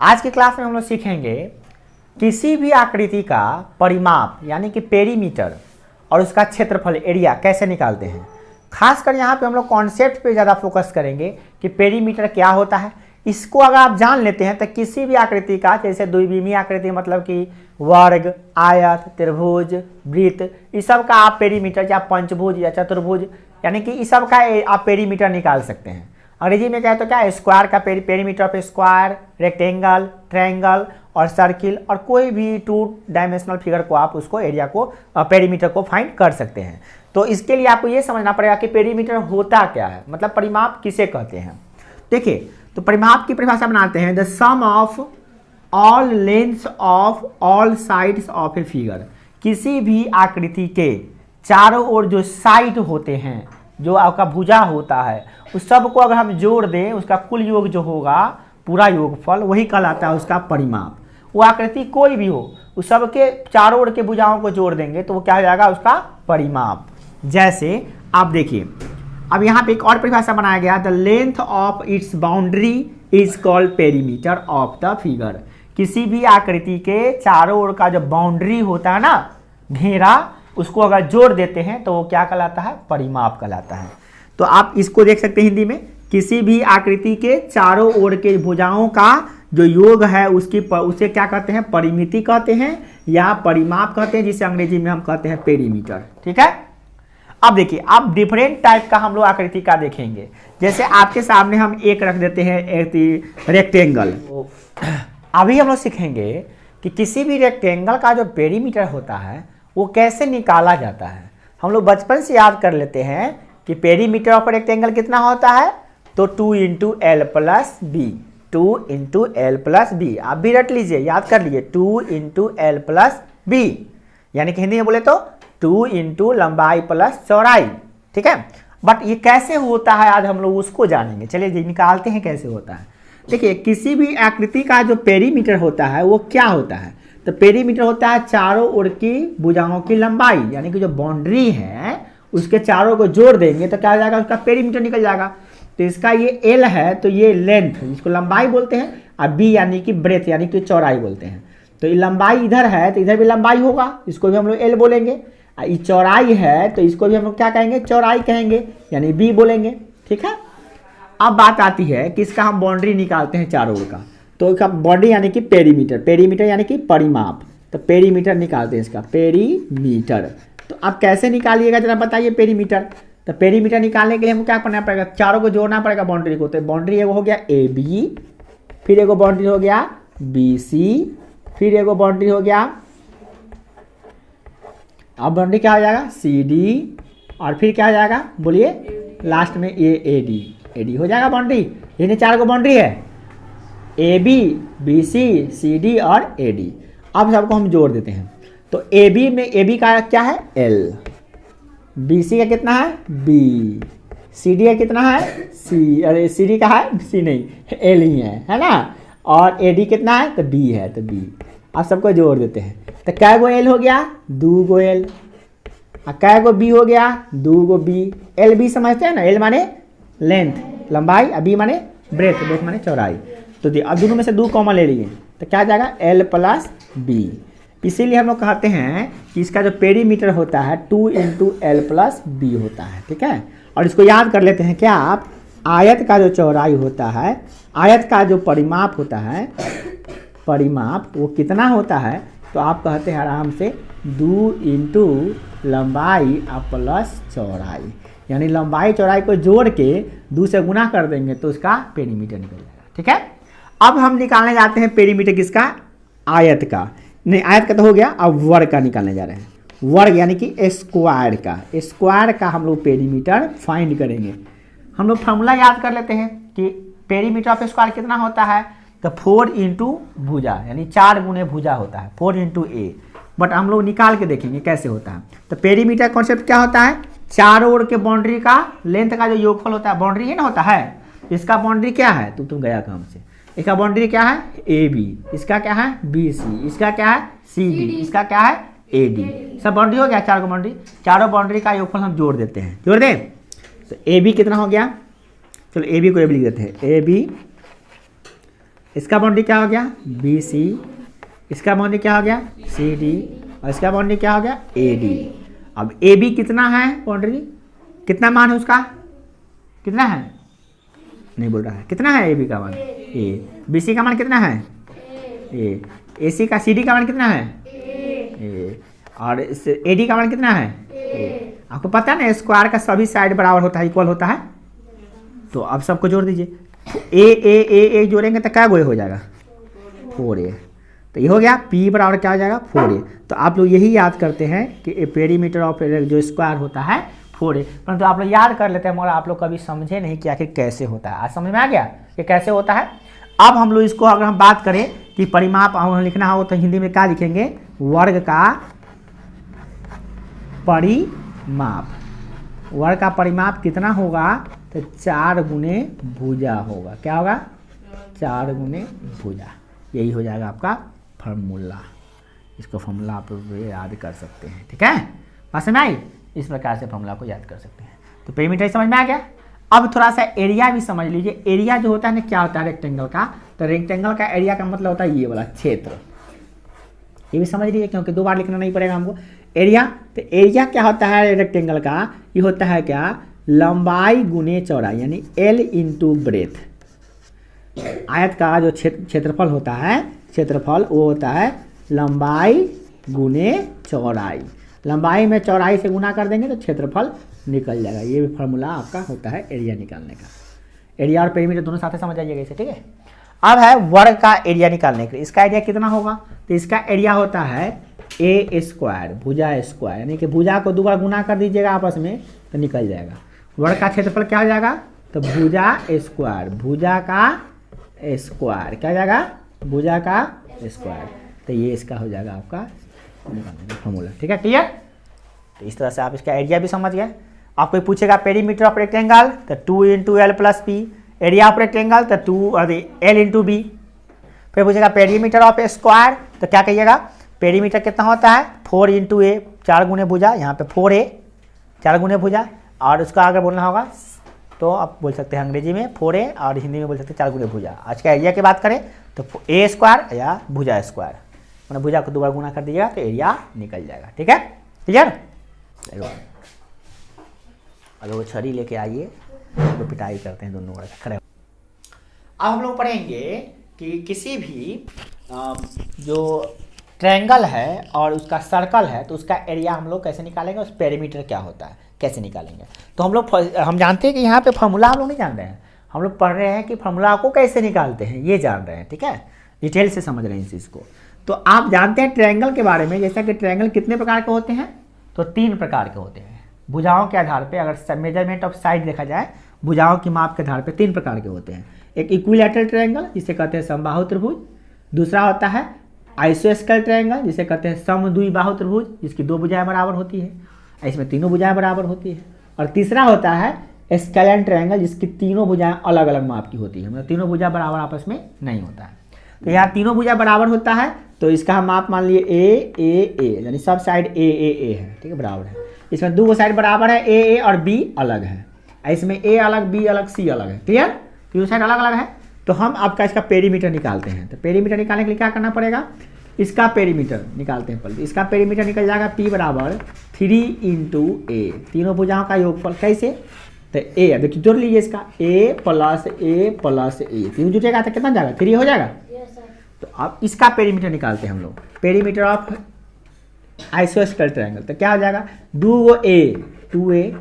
आज की क्लास में हम लोग सीखेंगे किसी भी आकृति का परिमाप यानी कि पेरीमीटर और उसका क्षेत्रफल एरिया कैसे निकालते हैं। खासकर यहाँ पे हम लोग कॉन्सेप्ट पे ज़्यादा फोकस करेंगे कि पेरीमीटर क्या होता है। इसको अगर आप जान लेते हैं तो किसी भी आकृति का, जैसे द्विविमीय आकृति मतलब कि वर्ग, आयत, त्रिभुज, वृत्त, इस सब का आप पेरीमीटर या पंचभुज या चतुर्भुज यानी कि इस सब का आप पेरीमीटर निकाल सकते हैं। अंग्रेजी में क्या है तो क्या, स्क्वायर का perimeter of square, rectangle, triangle और सर्किल और कोई भी 2 डायमेंशनल फिगर को आप उसको एरिया को पेरीमीटर को फाइंड कर सकते हैं। तो इसके लिए आपको ये समझना पड़ेगा कि पेरीमीटर होता क्या है, मतलब परिमाप किसे कहते हैं। देखिए, तो परिमाप की परिभाषा बनाते हैं the sum of all lengths of all sides of a figure. किसी भी आकृति के चारों ओर जो साइड होते हैं, जो आपका भुजा होता है, उस सब को अगर हम जोड़ दें, उसका कुल योग जो होगा, पूरा योगफल, वही कहलाता है उसका परिमाप। वो आकृति कोई भी हो, उस सब के चारों ओर के भुजाओं को जोड़ देंगे तो वो क्या हो जाएगा, उसका परिमाप। जैसे आप देखिए, अब यहाँ पे एक और परिभाषा बनाया गया, the length of its boundary is called perimeter of the figure. किसी भी आकृति के चारों ओर का जो बाउंड्री होता है ना, घेरा, उसको अगर जोड़ देते हैं तो वो क्या कहलाता है, परिमाप कहलाता है। तो आप इसको देख सकते हैं हिंदी में, किसी भी आकृति के चारों ओर के भुजाओं का जो योग है उसे क्या कहते हैं, परिमिति कहते हैं या परिमाप कहते हैं, जिसे अंग्रेजी में हम कहते हैं पेरीमीटर। ठीक है। अब देखिए, आप डिफरेंट टाइप का हम लोग आकृति का देखेंगे। जैसे आपके सामने हम एक रख देते हैं, एक रेक्टेंगल। अभी हम लोग सीखेंगे कि किसी भी रेक्टेंगल का जो पेरीमीटर होता है वो कैसे निकाला जाता है। हम लोग बचपन से याद कर लेते हैं कि पेरीमीटर ऑफ रेक्टेंगल कितना होता है, तो 2 × L + B, 2 × L + B। आप भी रट लीजिए, याद कर लीजिए, 2 × L + B, यानी कि हिंदी में बोले तो 2 × लंबाई प्लस चौड़ाई। ठीक है। बट ये कैसे होता है आज हम लोग उसको जानेंगे। चलिए जी, निकालते हैं कैसे होता है। देखिए, किसी भी आकृति का जो पेरीमीटर होता है वो क्या होता है, तो पेरीमीटर होता है चारों ओर की भुजाओं की लंबाई, यानी कि जो बाउंड्री है उसके चारों को जोड़ देंगे तो क्या हो जाएगा, उसका पेरीमीटर निकल जाएगा। तो इसका ये L है तो ये लेंथ, इसको लंबाई बोलते हैं, और B यानी कि ब्रेथ यानी कि चौड़ाई बोलते हैं। तो ये लंबाई इधर है तो इधर भी लंबाई होगा, इसको भी हम लोग L बोलेंगे। ये चौड़ाई है तो इसको भी हम लोग क्या कहेंगे, चौड़ाई कहेंगे, यानी B बोलेंगे। ठीक है। अब बात आती है कि इसका हम बाउंड्री निकालते हैं चारों ओर का, तो इसका बाउंड्री यानी कि पेरीमीटर, पेरीमीटर यानी कि परिमाप। तो पेरीमीटर निकालते हैं इसका, पेरीमीटर। तो आप कैसे निकालिएगा जरा बताइए पेरीमीटर। तो पेरीमीटर निकालने के लिए हमको क्या करना पड़ेगा, चारों को जोड़ना पड़ेगा बाउंड्री को। तो बाउंड्री एगो हो गया AB, फिर एगो बाउंड्री हो गया BC, फिर एगो बाउंड्री हो गया, अब बाउंड्री क्या हो जाएगा, CD, और फिर क्या हो जाएगा बोलिए, लास्ट में ये AD हो जाएगा बाउंड्री। ये 4 को बाउंड्री है, AB, BC, CD और AD। अब सबको हम जोड़ देते हैं। तो AB का क्या है, L, BC का कितना है, B, CD का कितना है, C, अरे CD का है C नहीं, L ही है ना, और AD कितना है, तो B है, तो B। अब सबको जोड़ देते हैं। तो कै गो L हो गया, 2 गो L, और कै गो B हो गया, 2 गो B। L B समझते हैं ना, L माने लेंथ, लंबाई, और B माने ब्रेथ माने चौड़ाई। तो अब दोनों में से 2 कॉमन ले लिए तो क्या जाएगा, L + B। इसीलिए हम लोग कहते हैं कि इसका जो पेरीमीटर होता है 2 × L + B होता है। ठीक है। और इसको याद कर लेते हैं क्या आप, आयत का जो चौड़ाई होता है, आयत का जो परिमाप होता है, परिमाप वो कितना होता है, तो आप कहते हैं आराम से 2 × लंबाई प्लस चौड़ाई, यानी लंबाई चौड़ाई को जोड़ के 2 से गुना कर देंगे तो उसका पेरीमीटर निकल जाएगा। ठीक है। अब हम निकालने जाते हैं पेरीमीटर किसका, आयत का, नहीं आयत का तो हो गया, अब वर्ग का निकालने जा रहे हैं। वर्ग यानी कि स्क्वायर का, स्क्वायर का हम लोग पेरीमीटर फाइंड करेंगे। हम लोग फॉर्मूला याद कर लेते हैं कि पेरीमीटर ऑफ स्क्वायर कितना होता है, तो 4 × भुजा, यानी 4 गुने भुजा होता है, 4 × A। बट हम लोग निकाल के देखेंगे कैसे होता है। तो पेरीमीटर कॉन्सेप्ट क्या होता है, चारों ओर के बाउंड्री का लेंथ का जो योगफल होता है, बाउंड्री है ना होता है, इसका बाउंड्री क्या है, तुम गया काम से, इसका बाउंड्री क्या है, AB, इसका क्या है, BC, इसका क्या है, CD, इसका क्या है, AD। सब बाउंड्री हो गया, 4 को बाउंड्री, चारों बाउंड्री का योगफल हम जोड़ देते हैं, जोड़ दें। तो AB कितना हो गया, चलो AB को AB लिख देते हैं, AB इसका बाउंड्री क्या हो गया BC, इसका बाउंड्री क्या हो गया CD, और इसका बाउंड्री क्या हो गया AD। अब AB कितना है बाउंड्री, कितना मान है उसका, कितना है नहीं बोल रहा है, कितना है AB का मान A, BC का मान कितना है A, AC का CD का मान कितना है A, और AD का मान कितना है A। आपको पता है ना स्क्वायर का सभी साइड बराबर होता है, इक्वल होता है। तो अब सबको जोड़ दीजिए, ए जोड़ेंगे तो क्या गोए हो जाएगा 4A। तो ये हो गया P बराबर क्या हो जाएगा 4A। तो आप लोग यही याद करते हैं कि पेरीमीटर ऑफ जो स्क्वायर होता है 4A, परंतु आप लोग याद कर लेते हैं मगर आप लोग कभी समझे नहीं कि आखिर कैसे होता है। आज समझ में आ गया कि कैसे होता है। अब हम लोग इसको अगर हम बात करें कि परिमाप लिखना हो तो हिंदी में क्या लिखेंगे, वर्ग का परिमाप। वर्ग का परिमाप कितना होगा तो 4 गुने भुजा होगा। क्या होगा 4 गुने भुजा। यही हो जाएगा आपका फार्मूला। इसको फार्मूला आप याद कर सकते हैं, ठीक है, बात समझ में आई। इस प्रकार से फार्मूला को याद कर सकते हैं। तो पेरीमीटर समझ में आ गया। अब थोड़ा सा एरिया भी समझ लीजिए। एरिया जो होता है ना क्या होता है रेक्टेंगल का, तो रेक्टेंगल का एरिया का मतलब होता है ये वाला क्षेत्र। ये भी समझ लीजिए क्योंकि 2 बार लिखना नहीं पड़ेगा हमको। एरिया, तो एरिया क्या होता है रेक्टेंगल का, ये होता है क्या लंबाई गुने चौड़ाई, यानी L इंटू ब्रेथ। आयत का जो क्षेत्रफल होता है, क्षेत्रफल वो होता है लंबाई गुने चौड़ाई। लंबाई में चौड़ाई से गुना कर देंगे तो क्षेत्रफल निकल जाएगा। ये भी फार्मूला आपका होता है एरिया निकालने का। एरिया और पेरीमीटर दोनों साथ समझ आइएगा इसे, ठीक है। अब है वर्ग का एरिया निकालने के लिए। इसका एरिया कितना होगा, तो इसका एरिया होता है A स्क्वायर, भुजा स्क्वायर, यानी कि भुजा को 2 बार गुना कर दीजिएगा आपस में तो निकल जाएगा। वर्ग का क्षेत्रफल क्या हो जाएगा, तो भुजा स्क्वायर, भुजा का स्क्वायर क्या हो जाएगा, भुजा का स्क्वायर। तो ये इसका हो जाएगा आपका फॉर्मूला, ठीक है, क्लियर। तो इस तरह से आप इसका एरिया भी समझ गए। आपको पूछेगा पेरीमीटर ऑफ रेक्टेंगल तो 2 into L plus P, area of rectangle तो 2 एल इंटू बी। फिर पूछेगा पेरीमीटर ऑफ स्क्वायर तो क्या कहिएगा, पेरीमीटर कितना होता है 4 इंटू ए, 4 गुने भुजा, यहाँ पे 4A 4 गुने भुजा। और उसका अगर बोलना होगा तो आप बोल सकते हैं अंग्रेजी में 4A और हिंदी में बोल सकते हैं 4 गुने भुजा। आज का एरिया की बात करें तो A स्क्वायर या भुजा स्क्वायर, मैंने भुजा को 2 बार गुना कर दीजिएगा तो एरिया निकल जाएगा, ठीक है, क्लियर। अगर वो छड़ी लेके आइए तो पिटाई करते हैं दोनों खड़े। अब हम लोग पढ़ेंगे कि किसी भी जो ट्रायंगल है और उसका सर्कल है तो उसका एरिया हम लोग कैसे निकालेंगे, उस पेरीमीटर क्या होता है कैसे निकालेंगे। तो हम जानते हैं कि यहाँ पे फार्मूला हम लोग नहीं जान रहे हैं, हम लोग पढ़ रहे हैं कि फार्मूला को कैसे निकालते हैं ये जान रहे हैं, ठीक है, डिटेल से समझ रहे हैं इस चीज़ को। तो आप जानते हैं ट्रायंगल के बारे में, जैसा कि ट्रायंगल कितने प्रकार के होते हैं, तो 3 प्रकार के होते हैं। भुजाओं के आधार पे अगर मेजरमेंट ऑफ साइड देखा जाए, भुजाओं की माप के आधार पे 3 प्रकार के होते हैं। एक इक्विलैटरल ट्रायंगल जिसे कहते हैं समबाहु त्रिभुज, दूसरा होता है आइसोस्केल ट्रायंगल जिसे कहते हैं समद्विबाहु त्रिभुज जिसकी 2 भुजाएं बराबर होती है, इसमें 3 भुजाएं बराबर होती है। और तीसरा होता है स्केलेन ट्रायंगल जिसकी 3 भुजाएं अलग अलग माप की होती है, मतलब 3 भुजा बराबर आपस में नहीं होता है। तो यहाँ 3 भुजा बराबर होता है तो इसका हम माप मान लिए ए यानी सब साइड ए है, ठीक है, बराबर है। इसमें 2 साइड बराबर है, ए और बी अलग है, इसमें ए अलग बी अलग सी अलग है, क्लियर। तीनों साइड अलग अलग है। तो हम आपका इसका पेरीमीटर निकालते हैं। तो पेरीमीटर निकालने के लिए क्या करना पड़ेगा, इसका पेरीमीटर निकालते हैं पहले। इसका पेरीमीटर निकल जाएगा P बराबर 3 इंटू ए, तीनों भुजाओं का योगफल कैसे, तो ए देखिए जोड़ लीजिए इसका ए प्लस ए तीनों जुटेगा तो कितना जाएगा 3 हो जाएगा। तो अब इसका पेरीमीटर निकालते हैं हम लोग, पेरीमीटर ऑफ आइसोस्केल ट्रायंगल। तो क्या हो जाएगा 2A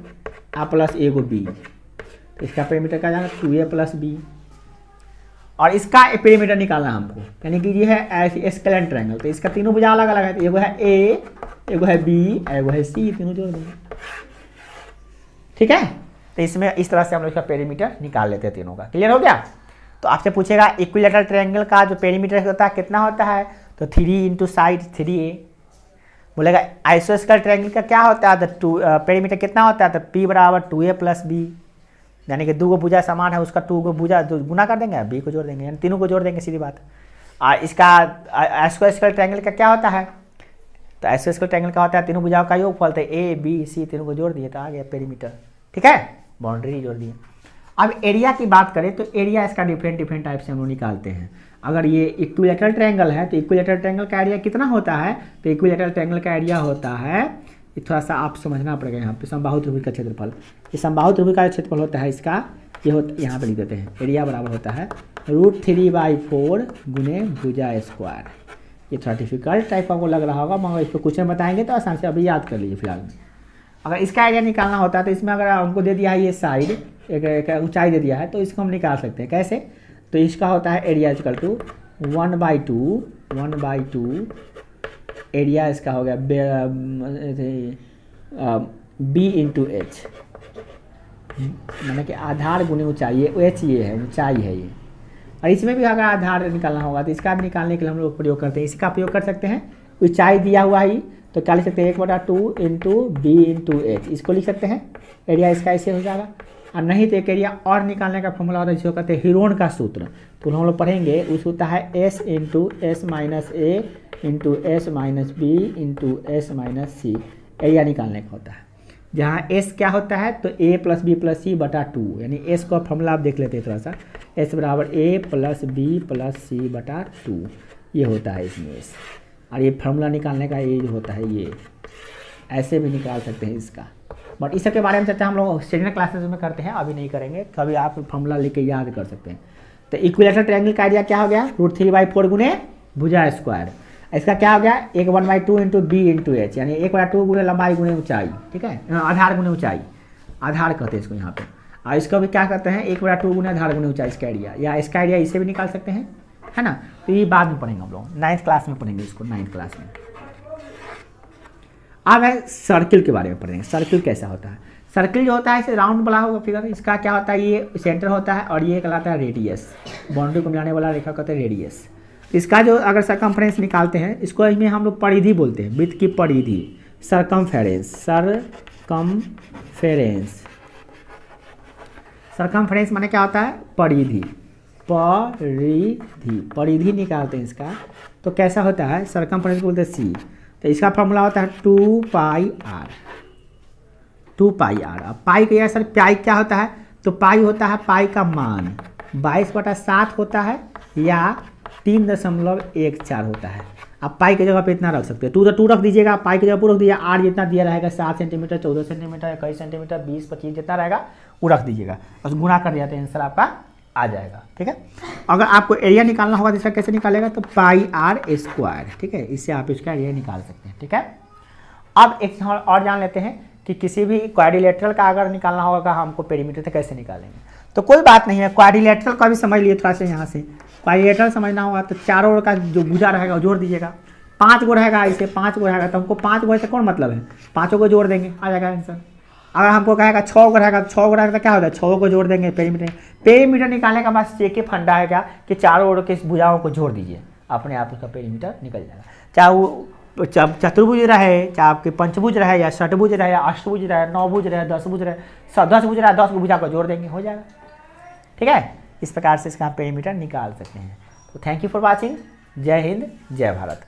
प्लस ए को बी, तो इसका पेरीमीटर क्या जाएगा 2A प्लस बी। और इसका पेरीमीटर निकालना हमको, यानी कि ये है स्केलेन ट्रायंगल, तो इसका तीनों भुजा अलग अलग है, तो एगो है ए, एगो है बी, एगो है सी, तीनों जोड़ देंगे, ठीक है। तो इसमें इस तरह से हम लोग इसका पेरीमीटर निकाल लेते हैं तीनों का, क्लियर हो गया। तो आपसे पूछेगा इक्विलैटरल ट्रायंगल का जो पेरीमीटर होता है कितना होता है, तो 3 इंटू साइड 3A। बोलेगा आइसोस्केल ट्रायंगल का क्या होता है, तो पेरीमीटर कितना होता है, तो P बराबर 2A प्लस बी, यानी कि 2 भुजा समान है उसका 2 भुजा गुना कर देंगे, बी को जोड़ देंगे, यानी तीनों को जोड़ देंगे, सीधी बात। और इसका आइसोस्केल ट्रायंगल का क्या होता है, तो आइसोस्केल ट्रायंगल का होता है तीनों भुजाओं का योगफल, तो ए बी सी तीनों को जोड़ दिए तो आ गया पेरीमीटर, ठीक है, बाउंड्री जोड़ दिए। अब एरिया की बात करें तो एरिया इसका डिफरेंट टाइप से हम लोग निकालते हैं। अगर ये इक्विलेटरल ट्रायंगल है तो इक्विलेटरल ट्रायंगल का एरिया कितना होता है, तो इक्विलेटरल ट्रायंगल का एरिया होता है, ये थोड़ा सा आप समझना पड़ेगा यहाँ पे, समबाहु त्रिभुज का क्षेत्रफल। ये समबाहु त्रिभुज का क्षेत्रफल होता है इसका, ये होता, यहाँ पे लिख देते हैं, एरिया बराबर होता है √3/4 गुने भुजा स्क्वायर। ये थोड़ा डिफिकल्ट टाइप आपको लग रहा होगा, मगर इसको क्वेश्चन बताएंगे तो आसान से अभी याद कर लीजिए फिलहाल में। अगर इसका एरिया निकालना होता है तो इसमें अगर हमको दे दिया है ये साइड, एक ऊंचाई दे दिया है, तो इसको हम निकाल सकते हैं कैसे, तो इसका होता है एरिया इक्वल टू 1/2 एरिया इसका हो गया b इंटू एच, मैंने कि आधार गुने ऊंचाई, एच ये है ऊंचाई है ये। और इसमें भी अगर आधार निकालना होगा तो इसका भी निकालने के लिए हम लोग प्रयोग करते हैं, इसका प्रयोग कर सकते हैं, ऊंचाई दिया हुआ ही तो क्या लिख सकते हैं 1/2 इंटू b इंटू एच, इसको लिख सकते हैं, एरिया इसका ऐसे हो जाएगा। और नहीं तो एक एरिया और निकालने का फॉर्मूला होता है जिसको कहते हैं हीरोन का सूत्र, तो हम लोग पढ़ेंगे, उस होता है s into S minus A into S minus B into S minus C, area निकालने का होता है, जहाँ s क्या होता है तो a प्लस बी प्लस सी बटा 2, यानी s का फॉर्मूला आप देख लेते हैं थोड़ा सा, s बराबर a प्लस बी प्लस सी बटा 2, ये होता है इसमें s। और ये फार्मूला निकालने का ये होता है, ये ऐसे भी निकाल सकते हैं इसका, बट इस सब के बारे में चर्चा हम लोग सेकेंड क्लासेस में करते हैं, अभी नहीं करेंगे, कभी आप फार्मूला लेके याद कर सकते हैं। तो इक्विलेटरल ट्रायंगल का एरिया क्या हो गया √3/4 गुने भुजा स्क्वायर, इसका क्या हो गया 1/2 इंटू बी इंटू एच, यानी 1/2 गुने लंबाई गुने ऊंचाई, ठीक है, आधार गुने ऊंचाई, आधार कहते हैं इसको यहाँ पे। और इसको भी क्या कहते हैं 1/2 गुने आधार गुने ऊंचाई इसका एरिया, या इसका एरिया इसे भी निकाल सकते हैं, है ना। तो ये बाद में पढ़ेंगे हम लोग, 9th क्लास में पढ़ेंगे इसको, 9th क्लास में। अब है सर्किल के बारे में पढ़ेंगे, सर्किल कैसा होता है। सर्किल जो होता है इसे राउंड बना होगा फिगर, इसका क्या होता है ये सेंटर होता है और ये कहलाता है रेडियस, बाउंड्री को मिलाने वाला रेखा कहते हैं रेडियस। इसका जो अगर सरकमफ्रेंस निकालते हैं इसको इसमें हम लोग परिधि बोलते हैं, वृत्त की परिधि, सरकमफेरेंस, सरकमफ्रेंस माने क्या होता है परिधि, परिधि निकालते हैं इसका, तो कैसा होता है सरकमफ्रेंस बोलते हैं सी, तो इसका फॉर्मूला होता है 2πr। अब पाई का यार सर पाई क्या होता है, तो पाई होता है पाई का मान 22/7 होता है या 3.14 होता है। आप पाई की जगह पे इतना रख सकते हैं, 2 रख दीजिएगा, पाई की जगह पूरा रख दीजिएगा, आर जितना दिया रहेगा 7 सेंटीमीटर 14 सेंटीमीटर 21 सेंटीमीटर 20 25 जितना रहेगा वो रख दीजिएगा, बस गुणा कर दिया तो आंसर आपका आ जाएगा, ठीक है। अगर आपको एरिया निकालना होगा तो इसका कैसे निकालेगा, तो πr², ठीक है, इससे आप इसका एरिया निकाल सकते हैं, ठीक है। अब एक और जान लेते हैं कि किसी भी क्वाड्रिलेटरल का अगर निकालना होगा हमको पेरीमीटर तो कैसे निकालेंगे। तो कोई बात नहीं है, क्वाड्रिलेटरल का भी समझ लिए थोड़ा सा, यहाँ से क्वाड्रिलेटरल समझना होगा तो चारों ओर का जो भुजा रहेगा वो जोड़ दीजिएगा, 5 गो रहेगा, इसे 5 गो रहेगा तो हमको 5 गो से कौन मतलब है, 5 को जोड़ देंगे आ जाएगा आंसर। अगर हमको कहेगा 6 को रहेगा तो 6 को रहेगा तो क्या होता है 6 को जोड़ देंगे, पेरीमीटर निकालने का बस एक ही फंडा है क्या कि चारों ओर के भुजाओं को जोड़ दीजिए, अपने आप उसका पेरीमीटर निकल जाएगा, चाहे वो चतुर्भुज रहे, चाहे आपके पंचभुज रहे या षटभुज रहे या अष्टभुज रहे, 9 भुज रहे, 10 भुज रहे, 10 भुज रहे, 10 भुजा को जोड़ देंगे हो जाएगा, ठीक है। इस प्रकार से इसका पेरीमीटर निकाल सकते हैं। तो थैंक यू फॉर वॉचिंग, जय हिंद जय भारत।